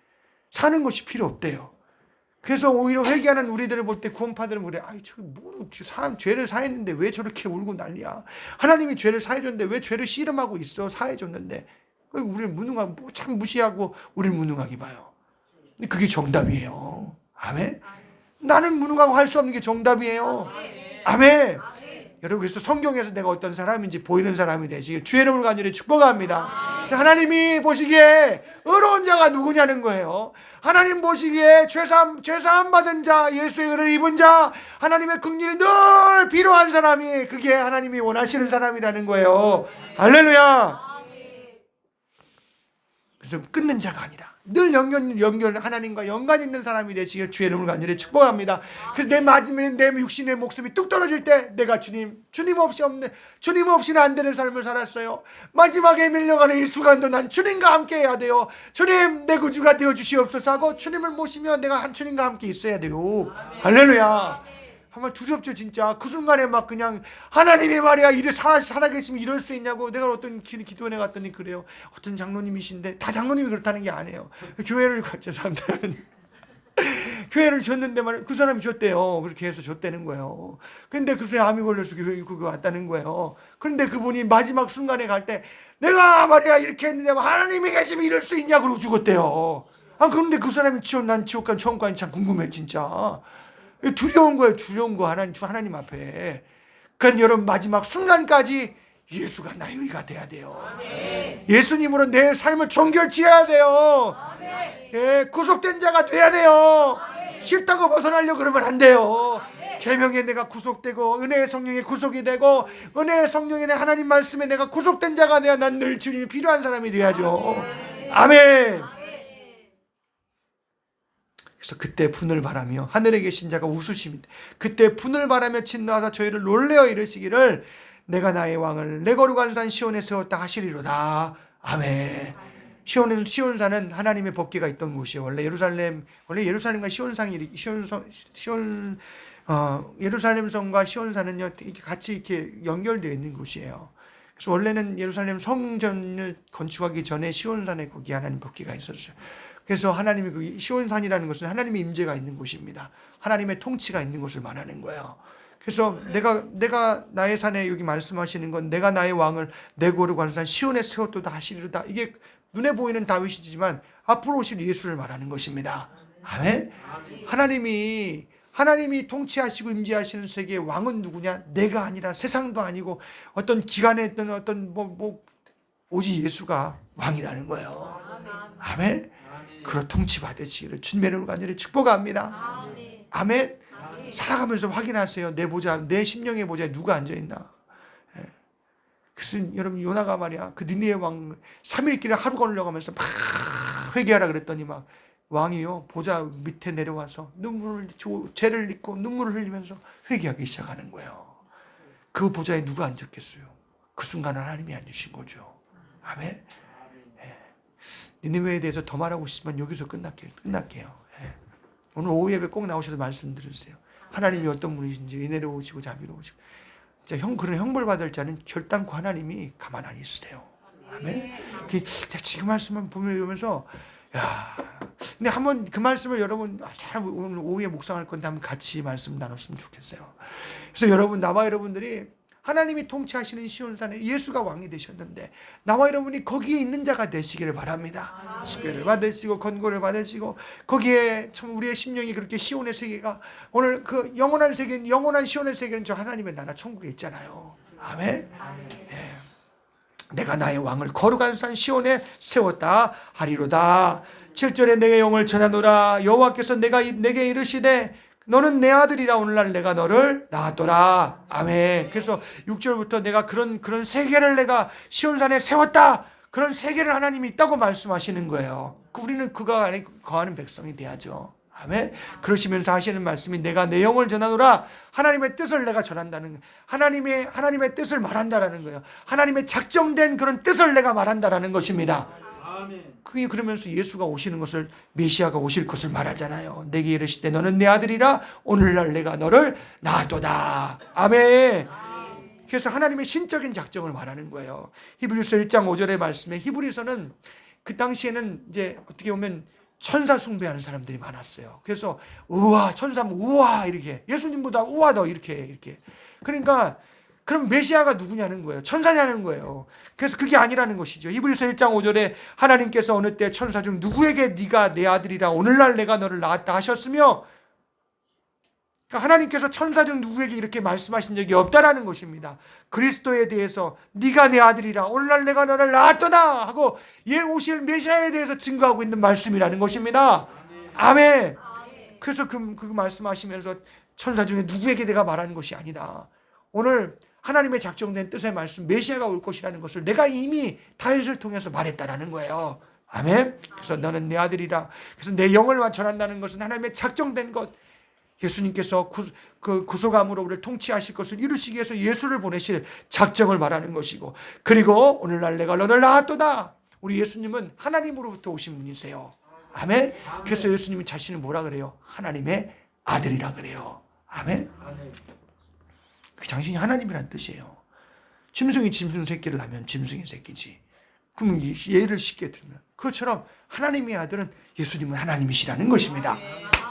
사는 것이 필요 없대요. 그래서 오히려 회개하는 우리들을 볼 때 구원파들은 그래. 아이 저 뭐 사람 죄를 사했는데 왜 저렇게 울고 난리야. 하나님이 죄를 사해줬는데 왜 죄를 씨름하고 있어. 사해줬는데 우리를 참 무시하고 우리를 무능하게 봐요. 그게 정답이에요. 아멘. 나는 무능하고 할 수 없는 게 정답이에요. 아멘. 여러분 그래서 성경에서 내가 어떤 사람인지 보이는 사람이 되시길 주의 이름으로 간절히 축복합니다. 하나님이 보시기에 의로운 자가 누구냐는 거예요. 하나님 보시기에 죄사함 받은 자, 예수의 의를 입은 자, 하나님의 긍휼이 늘 필요한 사람이 그게 하나님이 원하시는 사람이라는 거예요. 할렐루야. 그래서 끊는 자가 아니라 늘 연결 하나님과 연관 있는 사람이 되시길 주의 이름으로 간절히 축복합니다. 그래서 내 마지막에 내 육신의 목숨이 뚝 떨어질 때 내가 주님 없이는 안 되는 삶을 살았어요. 마지막에 밀려가는 이 순간도 난 주님과 함께 해야 돼요. 주님 내 구주가 되어 주시옵소서 하고 주님을 모시며 내가 주님과 함께 있어야 돼요. 할렐루야. 정말 두렵죠 진짜. 그 순간에 막 그냥 하나님이 말이야 살아계시면 이럴 수 있냐고. 내가 어떤 기도원에 갔더니 그래요. 어떤 장로님이신데 다 장로님이 그렇다는 게 아니에요. 교회를 죄송합니다. 교회를 줬는데 말이야 그 사람이 줬대요. 그렇게 해서 줬다는 거예요. 근데 그 사람이 암이 걸려서 그거 왔다는 거예요. 그런데 그분이 마지막 순간에 갈 때 내가 말이야 이렇게 했는데 하나님이 계시면 이럴 수 있냐 그러고 죽었대요. 그런데 그 사람이 난 지옥 간 천국 간이 참 궁금해 진짜. 두려운 거예요. 두려운 거 하나님 앞에. 그러니까 여러분 마지막 순간까지 예수가 나의 의가 돼야 돼요. 예수님으로 내 삶을 정결지어야 돼요. 예, 구속된 자가 돼야 돼요. 싫다고 벗어나려고 그러면 안 돼요. 계명에 내가 구속되고 은혜의 성령에 구속이 되고 은혜의 성령에 하나님 말씀에 내가 구속된 자가 돼야 난 늘 주님이 필요한 사람이 돼야죠. 아멘. 그래서 그때 분을 바라며 하늘에 계신 자가 웃으십니다. 그때 분을 바라며 진노하사 저희를 놀래어 이르시기를 내가 나의 왕을 내 거룩한 산 시온에 세웠다 하시리로다. 아멘. 시온산은 하나님의 법궤가 있던 곳이에요. 원래 예루살렘과 예루살렘 성과 시온산은요 같이 이렇게 연결되어 있는 곳이에요. 그래서 원래는 예루살렘 성전을 건축하기 전에 시온산에 거기 하나님 법궤가 있었어요. 그래서 하나님이 그 시온산이라는 것은 하나님의 임재가 있는 곳입니다. 하나님의 통치가 있는 곳을 말하는 거예요. 그래서 내가 나의 산에 여기 말씀하시는 건 내가 나의 왕을 내 거룩한 산 시온에 세웠도다 하시리로다. 이게 눈에 보이는 다윗이지만 앞으로 오실 예수를 말하는 것입니다. 아멘. 하나님이 통치하시고 임재하시는 세계의 왕은 누구냐? 내가 아니라 세상도 아니고 어떤 기관에 있던 어떤 오직 예수가 왕이라는 거예요. 아멘. 그로 통치 받으시기를 주님의 이름으로 간절히 축복합니다. 아멘. 살아가면서 확인하세요. 내 심령의 보좌에 누가 앉아있나. 그래서 여러분 요나가 말이야 그 니느웨 왕 3일 길을 하루 걸려가면서 막 회개하라 그랬더니 막 왕이요 보좌 밑에 내려와서 죄를 잊고 눈물을 흘리면서 회개하기 시작하는 거예요. 그 보좌에 누가 앉았겠어요? 그 순간 하나님이 앉으신 거죠. 아멘. 니느웨에 대해서 더 말하고 싶지만 여기서 끝날게요. 오늘 오후 예배 꼭 나오셔서 말씀 들으세요. 하나님이 어떤 분이신지 은혜로우시고 자비로우시고 그런 형벌 받을 자는 결단코 하나님이 가만 안 있으세요. 아멘. 지금 말씀을 보면서 근데 한번 그 말씀을 여러분 오늘 오후에 묵상할 건데 한번 같이 말씀 나눴으면 좋겠어요. 그래서 나와 여러분들이 하나님이 통치하시는 시온산에 예수가 왕이 되셨는데 나와 여러분이 거기에 있는 자가 되시기를 바랍니다. 지배를 받으시고 권고를 받으시고 거기에 참 우리의 심령이 그렇게 시온의 세계가 오늘 그 영원한 시온의 세계는 저 하나님의 나라 천국에 있잖아요. 아멘. 네. 내가 나의 왕을 거룩한 산 시온에 세웠다 하리로다. 7절에 내게 영을 전하노라. 여호와께서 내게 이르시되 너는 내 아들이라 오늘날 내가 너를 낳았더라. 아멘. 그래서 6절부터 내가 그런 세계를 내가 시온산에 세웠다. 그런 세계를 하나님이 있다고 말씀하시는 거예요. 우리는 그가 안에 거하는 백성이 돼야죠. 아멘. 그러시면서 하시는 말씀이 내가 내 영을 전하노라. 하나님의 뜻을 내가 전한다는 거예요. 하나님의 뜻을 말한다라는 거예요. 하나님의 작정된 그런 뜻을 내가 말한다라는 것입니다. 그게 그러면서 예수가 오시는 것을 메시아가 오실 것을 말하잖아요. 내게 이르시되 너는 내 아들이라 오늘날 내가 너를 낳았도다. 아멘. 그래서 하나님의 신적인 작정을 말하는 거예요. 히브리서 1장 5절의 말씀에 히브리서는 그 당시에는 이제 어떻게 보면 천사 숭배하는 사람들이 많았어요. 그래서 천사면 우와 이렇게 예수님보다 우와 더 이렇게 그러니까 그럼 메시아가 누구냐는 거예요. 천사냐는 거예요. 그래서 그게 아니라는 것이죠. 히브리서 1장 5절에 하나님께서 어느 때 천사 중 누구에게 네가 내 아들이라 오늘날 내가 너를 낳았다 하셨으며 그러니까 하나님께서 천사 중 누구에게 이렇게 말씀하신 적이 없다라는 것입니다. 그리스도에 대해서 네가 내 아들이라 오늘날 내가 너를 낳았더라 하고 오실 메시아에 대해서 증거하고 있는 말씀이라는 것입니다. 아멘. 그래서 그 말씀하시면서 천사 중에 누구에게 내가 말하는 것이 아니다. 오늘 하나님의 작정된 뜻의 말씀 메시아가 올 것이라는 것을 내가 이미 다윗을 통해서 말했다라는 거예요. 아멘. 그래서 너는 내 아들이라. 그래서 내 영을 전한다는 것은 하나님의 작정된 것. 예수님께서 구속함으로 우리를 통치하실 것을 이루시기 위해서 예수를 보내실 작정을 말하는 것이고 그리고 오늘날 내가 너를 낳았도다. 우리 예수님은 하나님으로부터 오신 분이세요. 아멘. 그래서 예수님이 자신을 뭐라 그래요? 하나님의 아들이라 그래요. 아멘. 그 당신이 하나님이란 뜻이에요. 짐승이 짐승 새끼를 낳으면 짐승의 새끼지. 그럼 예를 쉽게 들면 그것처럼 하나님의 아들은 예수님은 하나님이시라는 것입니다.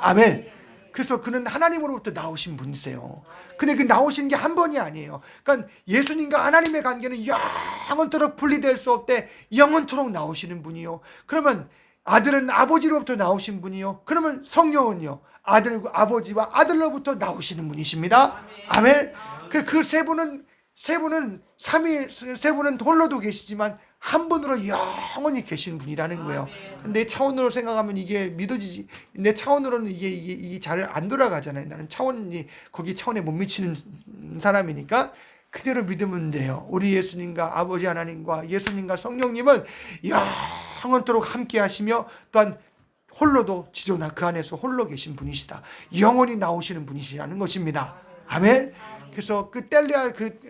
아멘. 그래서 그는 하나님으로부터 나오신 분이세요. 근데 그 나오신 게 한 번이 아니에요. 그러니까 예수님과 하나님의 관계는 영원토록 분리될 수 없대 영원토록 나오시는 분이요. 그러면 아들은 아버지로부터 나오신 분이요. 그러면 성령은요, 아버지와 아들로부터 나오시는 분이십니다. 아멘. 그 세 분은 세 분은 홀로도 계시지만 한 분으로 영원히 계신 분이라는 거예요. 내 차원으로 생각하면 이게 믿어지지. 내 차원으로는 이게 잘 안 돌아가잖아요. 나는 거기 차원에 못 미치는 사람이니까 그대로 믿으면 돼요. 우리 예수님과 아버지 하나님과 예수님과 성령님은 영원토록 함께 하시며 또한 홀로도 지존하 그 안에서 홀로 계신 분이시다. 영원히 나오시는 분이시라는 것입니다. 아멘. 그래서 그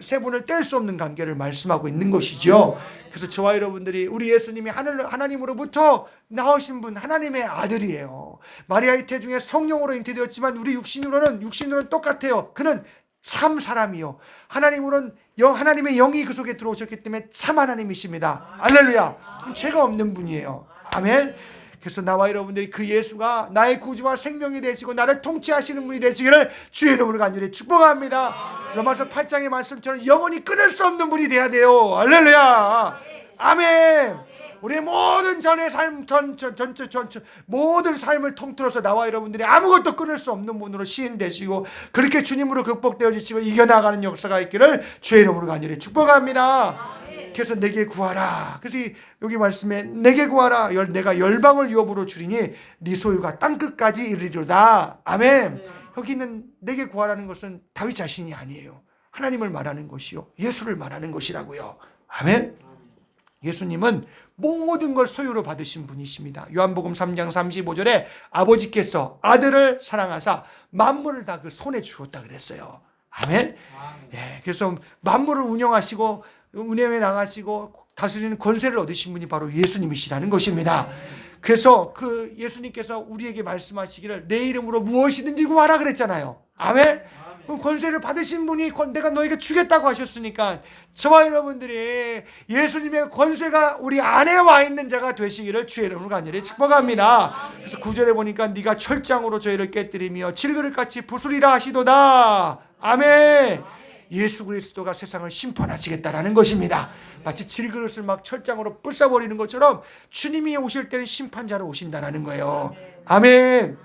세 분을 뗄 수 없는 관계를 말씀하고 있는 것이죠. 그래서 저와 여러분들이 우리 예수님이 하나님으로부터 나오신 분, 하나님의 아들이에요. 마리아의 태중에 성령으로 잉태되었지만 우리 육신으로는 똑같아요. 그는 참 사람이요. 하나님의 영이 그 속에 들어오셨기 때문에 참 하나님이십니다. 할렐루야. 죄가 없는 분이에요. 아멘. 그래서 나와 여러분들이 그 예수가 나의 구주와 생명이 되시고 나를 통치하시는 분이 되시기를 주의 이름으로 간절히 축복합니다. 로마서 8장의 말씀처럼 영원히 끊을 수 없는 분이 돼야 돼요. 할렐루야. 아멘. 우리의 모든 모든 삶을 통틀어서 나와 여러분들이 아무것도 끊을 수 없는 분으로 시인되시고 그렇게 주님으로 극복되어지시고 이겨나가는 역사가 있기를 주의 이름으로 간절히 축복합니다. 그래서 내게 구하라. 그래서 여기 말씀에 내게 구하라. 내가 열방을 유업으로 주리니 네 소유가 땅끝까지 이르리로다. 아멘. 여기 있는 내게 구하라는 것은 다윗 자신이 아니에요. 하나님을 말하는 것이요, 예수를 말하는 것이라고요. 아멘. 예수님은 모든 걸 소유로 받으신 분이십니다. 요한복음 3장 35절에 아버지께서 아들을 사랑하사 만물을 다 그 손에 주었다 그랬어요. 아멘. 예, 그래서 만물을 운영하시고 운영해 나가시고 다스리는 권세를 얻으신 분이 바로 예수님이시라는 것입니다. 그래서 그 예수님께서 우리에게 말씀하시기를 내 이름으로 무엇이든지 구하라 그랬잖아요. 아멘. 권세를 받으신 분이 내가 너에게 주겠다고 하셨으니까 저와 여러분들이 예수님의 권세가 우리 안에 와 있는 자가 되시기를 주의 이름으로 간절히 축복합니다. 그래서 9절에 보니까 네가 철장으로 저희를 깨뜨리며 질그릇같이 부수리라 하시도다. 아멘. 예수 그리스도가 세상을 심판하시겠다라는 것입니다. 마치 질그릇을 막 철장으로 부숴버리는 것처럼 주님이 오실 때는 심판자로 오신다는 거예요. 아멘.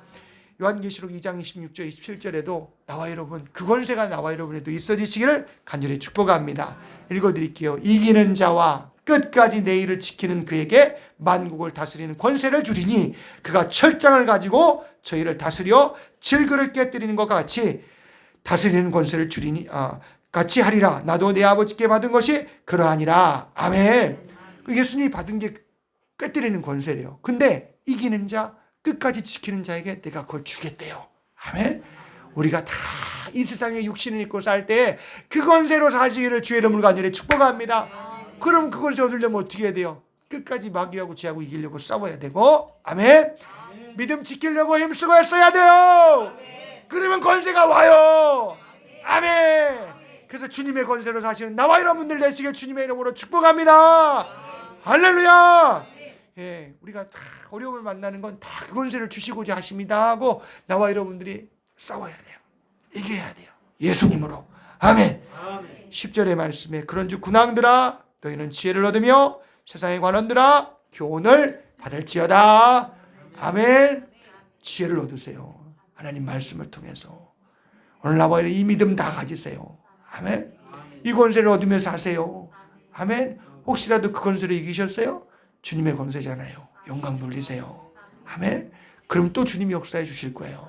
요한계시록 2장 26절 27절에도 나와 여러분 그 권세가 나와 여러분에도 있어지시기를 간절히 축복합니다. 읽어드릴게요. 이기는 자와 끝까지 내 일을 지키는 그에게 만국을 다스리는 권세를 주리니 그가 철장을 가지고 저희를 다스려 질그릇 깨뜨리는 것과 같이 다스리는 권세를 주리니 같이 하리라. 나도 내 아버지께 받은 것이 그러하니라. 아멘. 예수님이 받은 게 깨뜨리는 권세래요. 근데 이기는 자, 끝까지 지키는 자에게 내가 그걸 주겠대요. 아멘. 우리가 다 이 세상에 육신을 입고 살 때 그 권세로 사시기를 주의 이름으로 간절히 축복합니다. 그럼 그걸 얻으려면 어떻게 해야 돼요? 끝까지 마귀하고 죄하고 이기려고 싸워야 되고, 아멘. 믿음 지키려고 힘쓰고 했어야 돼요. 그러면 권세가 와요. 아멘. 그래서 주님의 권세로 사시는 나와 여러분들 되시길 주님의 이름으로 축복합니다. 할렐루야. 예, 우리가 다 어려움을 만나는 건 다 그 권세를 주시고자 하십니다 하고 나와 여러분들이 싸워야 돼요. 이겨야 돼요. 예수님으로. 아멘. 10절의 말씀에 그런즉 군왕들아 너희는 지혜를 얻으며 세상의 관원들아 교훈을 받을지어다. 아멘. 지혜를 얻으세요. 하나님 말씀을 통해서. 오늘 나와 이 믿음 다 가지세요. 아멘. 이 권세를 얻으며 사세요. 아멘. 혹시라도 그 권세를 이기셨어요? 주님의 권세잖아요. 영광 돌리세요. 아멘. 그럼 또 주님이 역사해 주실 거예요.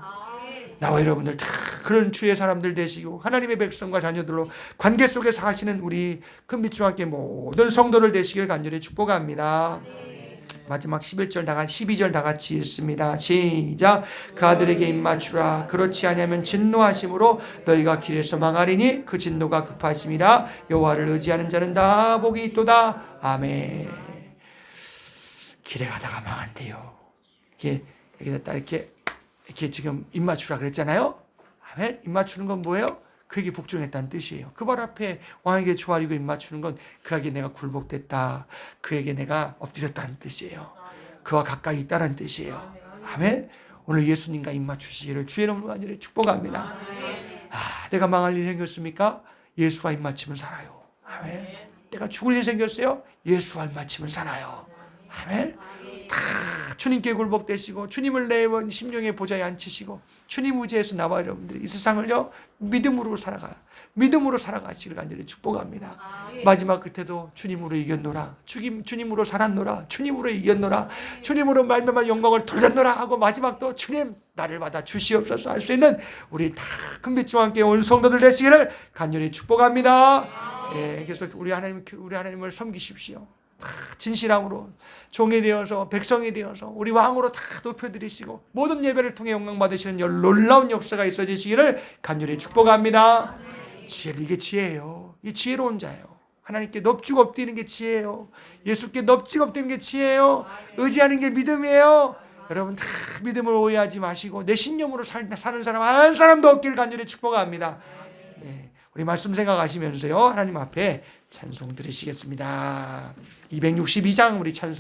나와 여러분들 다 그런 주의 사람들 되시고 하나님의 백성과 자녀들로 관계 속에 사시는 우리 큰빛중학교 모든 성도를 되시길 간절히 축복합니다. 마지막 12절 다 같이 읽습니다. 시작. 그 아들에게 입맞추라. 그렇지 아니하면 진노하심으로 너희가 길에서 망하리니 그 진노가 급하심이라. 여호와를 의지하는 자는 다 복이 있도다. 아멘. 길에 가다가 망한대요. 여기다 이렇게 지금 입맞추라 그랬잖아요. 아멘. 입맞추는 건 뭐예요? 그에게 복종했다는 뜻이에요. 그 발 앞에 왕에게 조아리고 입맞추는 건 그에게 내가 굴복됐다. 그에게 내가 엎드렸다는 뜻이에요. 그와 가까이 있다는 뜻이에요. 아멘. 오늘 예수님과 입맞추시기를 주의 이름으로 간절히 축복합니다. 내가 망할 일이 생겼습니까? 예수와 입맞추면 살아요. 아멘. 내가 죽을 일이 생겼어요? 예수와 입맞추면 살아요. 아멘. 다 주님께 굴복되시고 주님을 내 심령의 보좌에 앉히시고 주님 의지에서 나와 여러분들이 이 세상을요 믿음으로 살아가시길 간절히 축복합니다. 마지막 끝에도 주님으로 이겼노라, 주님으로 살았노라, 주님으로 이겼노라, 주님으로 말미암아 영광을 돌렸노라 하고 마지막도 주님 나를 받아 주시옵소서 할 수 있는 우리 다 큰빛주와 함께 온 성도들 되시기를 간절히 축복합니다. 예, 그래서 우리 하나님을 섬기십시오. 다 진실함으로 종이 되어서 백성이 되어서 우리 왕으로 다 높여드리시고 모든 예배를 통해 영광 받으시는 놀라운 역사가 있어지시기를 간절히 축복합니다. 이게 지혜예요. 이 지혜로운 자예요. 하나님께 넙죽 엎드리는 게 지혜예요. 예수께 넙죽 엎드리는 게 지혜예요. 의지하는 게 믿음이에요. 여러분 다 믿음을 오해하지 마시고 내 신념으로 사는 사람 한 사람도 없기를 간절히 축복합니다. 예, 우리 말씀 생각하시면서요 하나님 앞에 찬송 드리시겠습니다. 262장 우리 찬송